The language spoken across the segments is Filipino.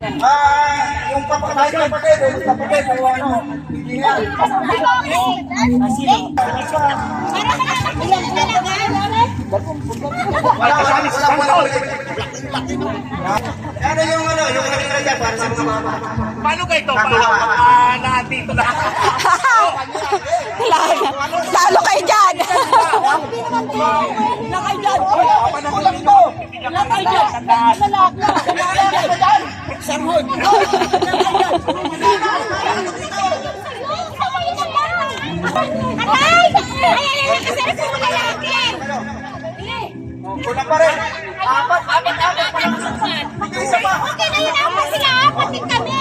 Yung kapatid, yung ano, yan. Ano yung ano, yung kanina dyan, para sa mga mama. Paano kayo ito? Nandito na. Lalo kayo dyan. Lakay dyan. Lakay dyan. Lakay dyan. Sanghod. Kulang pa rin. Apat. Isa pa. Okay na yun ako sila. Apat din kami.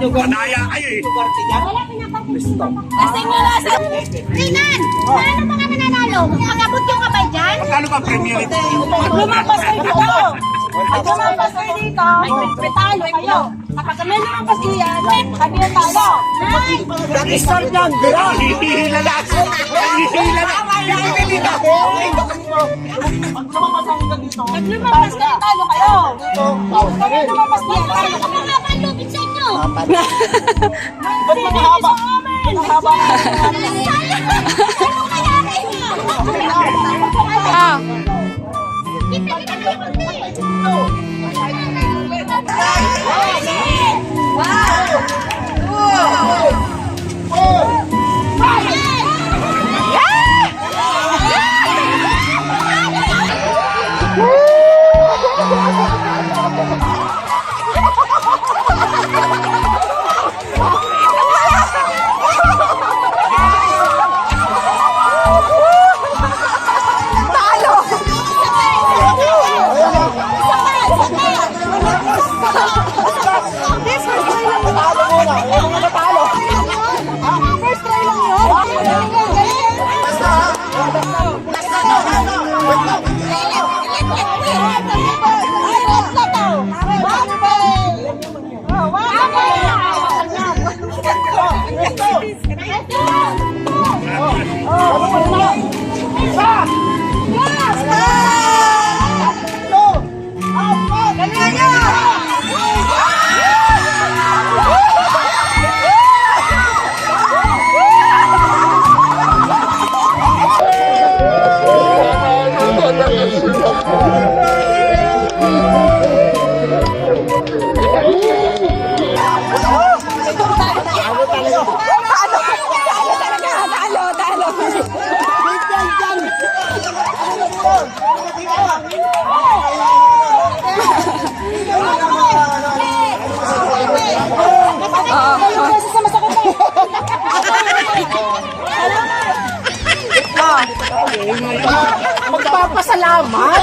Kanaya kayo eh. Wala pinapag-gusto. Kasi nyo na sa... Tingnan! Paano mga nananalo? Magabot yung kabay dyan? Magkano ba premier ito? Pag lumampas kayo dito, pag lumampas kayo dito, may talo kayo. Kapag kami lumampas kayo yan, kami yung talo. Nag-start yan. Hihila na. Hihila na. Hihila na. Pag lumampas kayo, talo kayo. Pag kami lumampas kayo, talo Ano kayo. nga ba lupit sa inyo? Ba't mahaba? Mahaba. Ano kaya kayo? Ah. Kita kayo kunti. First try lang yun. Magpapasalamat?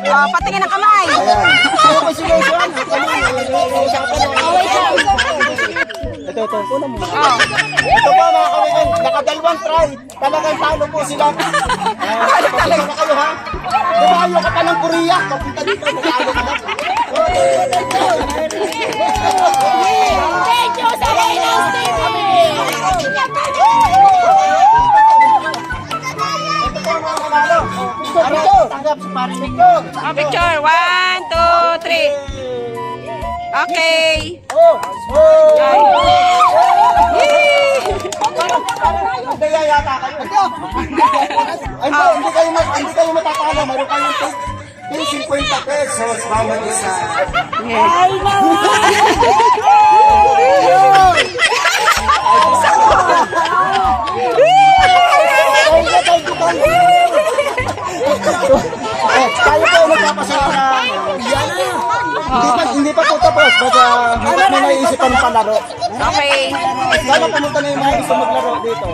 Meron. Patingin ng kamay. Ito. Ito po mga kaibigan, nakadalawang try. Talagang talo po sila. Talaga na kayo ha. Dumayo ka pa ng Korea. Papunta dito, talo ka na. Thank you sa Reynolds TV! Tanggap si Paring Victor. Picture. 1, 2, 3. Okay. Kaya yata kayo. Hindi kayo matatalo. Mayroon kayong 50 pesos bawat isa. Ay, Tayo po magpapasalamat. Hindi pa po tapos. Basta hanggang may naisipan palaro. Okay. Sana pumunta na yung mga gusto maglaro dito.